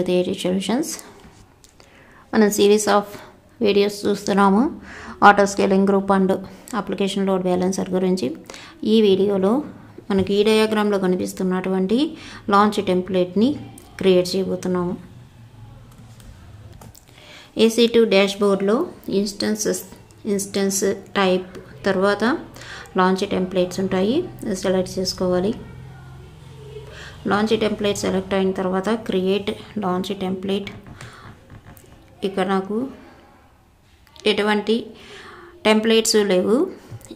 AD Solutions. మనం series of videos చూస్తున్నాము auto scaling group and application load balancer గురించి. ఈ వీడియోలో మనకి ఈ డయాగ్రామ్లో కనిపిస్తున్నటువంటి లాంచ్ టెంప్లెట్ని క్రియేట్ చేయబోతున్నాము. AC2 డాష్బోర్డ్లో ఇన్స్టెన్స్ టైప్ తర్వాత లాంచ్ టెంప్లెట్స్ ఉంటాయి, సెలెక్ట్ చేసుకోవాలి. లాంచ్ టెంప్లెట్ సెలెక్ట్ అయిన తర్వాత క్రియేట్ లాంచ్ టెంప్లెట్. ఇక్కడ నాకు ఎటువంటి టెంప్లెట్స్ లేవు.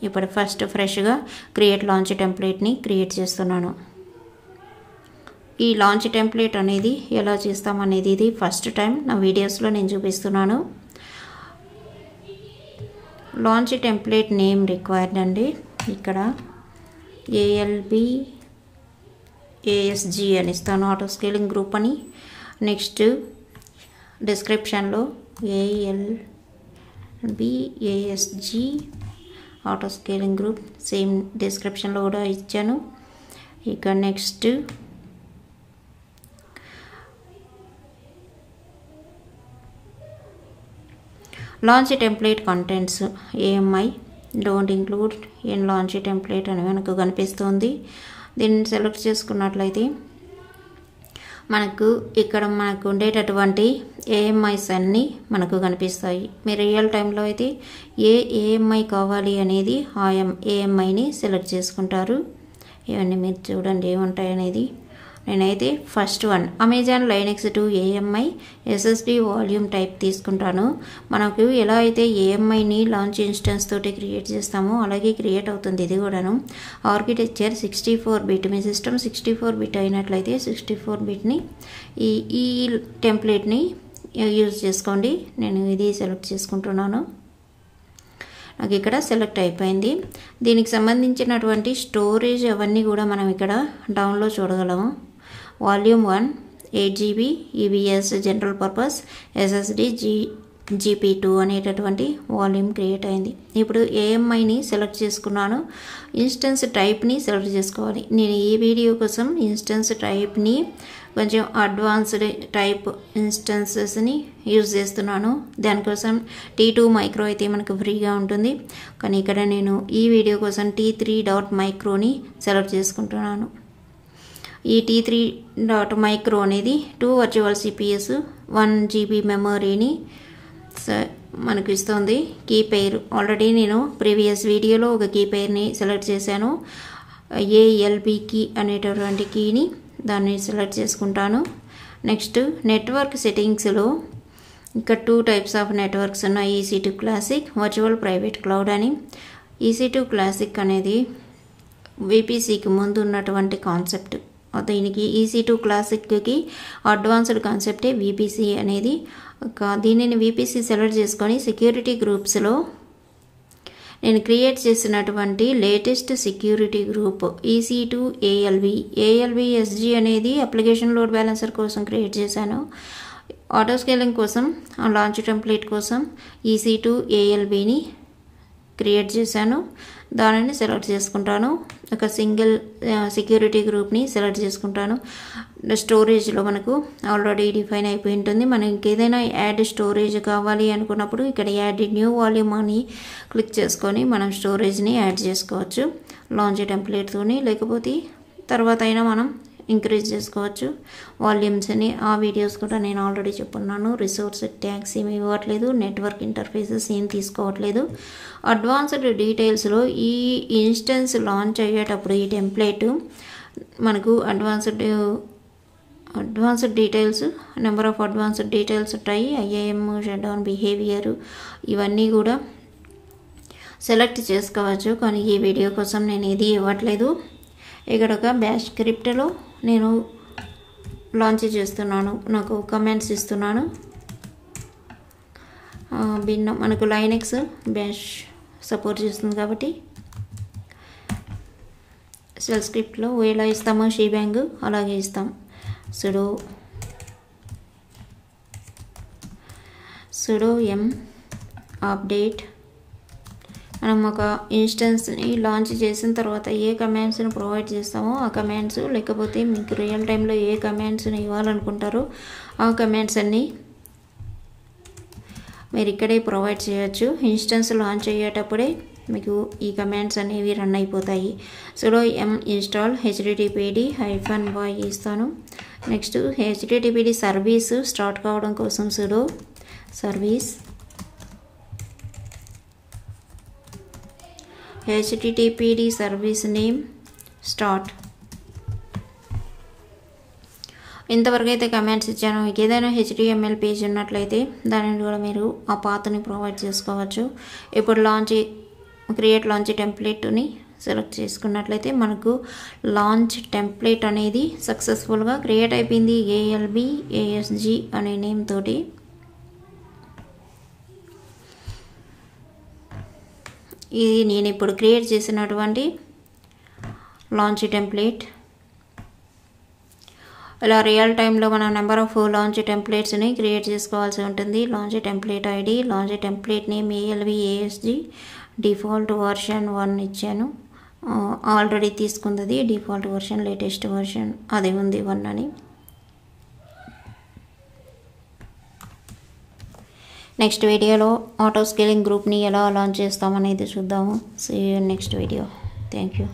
ఇప్పుడు ఫస్ట్ ఫ్రెష్గా క్రియేట్ లాంచ్ టెంప్లెట్ని క్రియేట్ చేస్తున్నాను. ఈ లాంచ్ టెంప్లెట్ అనేది ఎలా చేస్తామనేది ఇది ఫస్ట్ టైం నా వీడియోస్లో నేను చూపిస్తున్నాను. లాంచ్ టెంప్లెట్ నేమ్ రిక్వైర్డ్ అండి. ఇక్కడ ASG అని ఇస్తాను, ఆటో స్కేలింగ్ గ్రూప్ అని. నెక్స్ట్ డిస్క్రిప్షన్లో ASG auto scaling group same డిస్క్రిప్షన్లో కూడా ఇచ్చాను. ఇక next launch template contents AMI don't include in launch template అని మనకు కనిపిస్తుంది. దీన్ని సెలెక్ట్ చేసుకున్నట్లయితే మనకు ఇక్కడ మనకు ఉండేటటువంటి AMIs అన్నీ మనకు కనిపిస్తాయి. మీరు రియల్ టైంలో అయితే ఏ AMI కావాలి అనేది ఆ AMIని సెలెక్ట్ చేసుకుంటారు. ఇవన్నీ మీరు చూడండి ఏముంటాయి అనేది. నేనైతే first one Amazon Linux 2 AMI SSD volume type తీసుకుంటాను. మనకు ఎలా అయితే AMIని లాంచ్ ఇన్స్టెన్స్ తోటి క్రియేట్ చేస్తామో అలాగే క్రియేట్ అవుతుంది ఇది కూడాను. ఆర్కిటెక్చర్ 64 బిట్, మీ సిస్టమ్ 64 బిట్ అయినట్లయితే 64 బిట్ని ఈ టెంప్లెట్ని యూజ్ చేసుకోండి. నేను ఇది సెలెక్ట్ చేసుకుంటున్నాను. నాకు ఇక్కడ సెలెక్ట్ అయిపోయింది. దీనికి సంబంధించినటువంటి స్టోరేజ్ అవన్నీ కూడా మనం ఇక్కడ డౌన్లో చూడగలము. Volume 1 8GB EBS general purpose SSD GP2 అనేటటువంటి వాల్యూమ్ క్రియేట్ అయింది. ఇప్పుడు AMIని సెలెక్ట్ చేసుకున్నాను. ఇన్స్టెన్స్ టైప్ని సెలెక్ట్ చేసుకోవాలి. నేను ఈ వీడియో కోసం ఇన్స్టెన్స్ టైప్ని కొంచెం అడ్వాన్స్డ్ టైప్ ఇన్స్టెన్సెస్ని యూజ్ చేస్తున్నాను. దానికోసం T2 మైక్రో అయితే మనకు ఫ్రీగా ఉంటుంది. కానీ ఇక్కడ నేను ఈ వీడియో కోసం T3.మైక్రోని సెలెక్ట్ చేసుకుంటున్నాను. ఈ T3.మైక్రో అనేది 2 వర్చువల్ CPS 1GB మెమరీని మనకు ఇస్తుంది. కీ పెయిర్ ఆల్రెడీ నేను ప్రీవియస్ వీడియోలో ఒక కీ పెయిర్ని సెలెక్ట్ చేశాను. ALB కీ అనేటటువంటి కీని దాన్ని సెలెక్ట్ చేసుకుంటాను. నెక్స్ట్ నెట్వర్క్ సెట్టింగ్స్లో ఇక్కడ 2 టైప్స్ ఆఫ్ నెట్వర్క్స్ ఉన్నాయి. EC2 classic, virtual private cloud అని. EC2 క్లాసిక్ అనేది VPCకి ముందు ఉన్నటువంటి కాన్సెప్ట్. దీనికి EC2 క్లాసిక్కి అడ్వాన్స్డ్ కాన్సెప్టే VPC అనేది. దీనిని VPC సెలెక్ట్ చేసుకొని సెక్యూరిటీ గ్రూప్స్లో నేను క్రియేట్ చేసినటువంటి latest security group EC2 ALB SG అనేది అప్లికేషన్ లోడ్ బ్యాలెన్సర్ కోసం క్రియేట్ చేశాను. ఆటో స్కేలింగ్ కోసం లాంచ్ టెంప్లెట్ కోసం EC2 ALBని క్రియేట్ చేశాను. దానిని సెలెక్ట్ చేసుకుంటాను. ఒక సింగిల్ సెక్యూరిటీ గ్రూప్ని సెలెక్ట్ చేసుకుంటాను. స్టోరేజ్లో మనకు ఆల్రెడీ డిఫైన్ అయిపోయి ఉంటుంది. మనం ఇంకేదైనా యాడ్ స్టోరేజ్ కావాలి అనుకున్నప్పుడు ఇక్కడ యాడ్ న్యూ వాల్యూమ్ అని క్లిక్ చేసుకొని మనం స్టోరేజ్ని యాడ్ చేసుకోవచ్చు లాంచ్ టెంప్లెట్తోని. లేకపోతే తర్వాత అయినా మనం ఇంక్రీజ్ చేసుకోవచ్చు వాల్యూమ్స్ని. ఆ వీడియోస్ కూడా నేను ఆల్రెడీ చెప్పున్నాను. రిసోర్స్ ట్యాగ్స్ ఏమి ఇవ్వట్లేదు, నెట్వర్క్ ఇంటర్ఫేసెస్ ఏం తీసుకోవట్లేదు. అడ్వాన్స్డ్ డీటెయిల్స్లో ఈ ఇన్స్టెన్స్ లాంచ్ అయ్యేటప్పుడు ఈ టెంప్లెట్ మనకు advanced details, number of advanced details ఉంటాయి. IAM, షట్ డౌన్ బిహేవియర్ ఇవన్నీ కూడా సెలెక్ట్ చేసుకోవచ్చు. కానీ ఈ వీడియో కోసం నేను ఇది ఇవ్వట్లేదు. ఇక్కడ ఒక బ్యాష్ స్క్రిప్ట్లో నేను లాంచ్ చేస్తున్నాను. నాకు కమెంట్స్ ఇస్తున్నాను. భిన్నం మనకు లైనెక్స్ బ్యాష్ సపోర్ట్ చేస్తుంది కాబట్టి షెల్ స్క్రిప్ట్లో ఎలా ఇస్తామో షీబ్యాంగ్ అలాగే ఇస్తాం. sudo m update మనం ఒక ఇన్స్టెన్స్ని లాంచ్ చేసిన తర్వాత ఏ కమాండ్స్ని ప్రొవైడ్ చేస్తామో ఆ కమాండ్స్, లేకపోతే మీకు రియల్ టైంలో ఏ కమాండ్స్ని ఇవ్వాలనుకుంటారో ఆ కమాండ్స్ అన్నీ మీరు ఇక్కడే ప్రొవైడ్ చేయొచ్చు. ఇన్స్టెన్స్ లాంచ్ అయ్యేటప్పుడే మీకు ఈ కమాండ్స్ అనేవి రన్ అయిపోతాయి. సుడో m ఇన్స్టాల్ httpd-y ఇస్తాను. నెక్స్ట్ httpd సర్వీస్ స్టార్ట్ కావడం కోసం sudo service httpd service name start. ఇంతవరకు అయితే కమాండ్స్ ఇచ్చాను. మీకు ఏదైనా HTML పేజ్ ఉన్నట్లయితే దానిని కూడా మీరు ఆ పాత్ని ప్రొవైడ్ చేసుకోవచ్చు. ఇప్పుడు క్రియేట్ లాంచ్ టెంప్లెట్ని సెలెక్ట్ చేసుకున్నట్లయితే మనకు లాంచ్ టెంప్లెట్ అనేది సక్సెస్ఫుల్గా క్రియేట్ అయిపోయింది. ALB-ASG అనే నేమ్ తోటి. ఇది నేను ఇప్పుడు క్రియేట్ చేసినటువంటి లాంచ్ టెంప్లెట్. ఇలా రియల్ టైంలో మన నెంబర్ ఆఫ్ లాంచ్ టెంప్లెట్స్ని క్రియేట్ చేసుకోవాల్సి ఉంటుంది. Launch template ID, launch template name ALB-ASG, default version 1 ఇచ్చాను. ఆల్రెడీ తీసుకుంది డిఫాల్ట్ వర్షన్, లేటెస్ట్ వర్షన్ అది ఉంది 1 అని. నెక్స్ట్ వీడియోలో ఆటో స్కేలింగ్ గ్రూప్ని ఎలా లాంచ్ చేస్తామనేది చూద్దాము. See you next video. Thank you.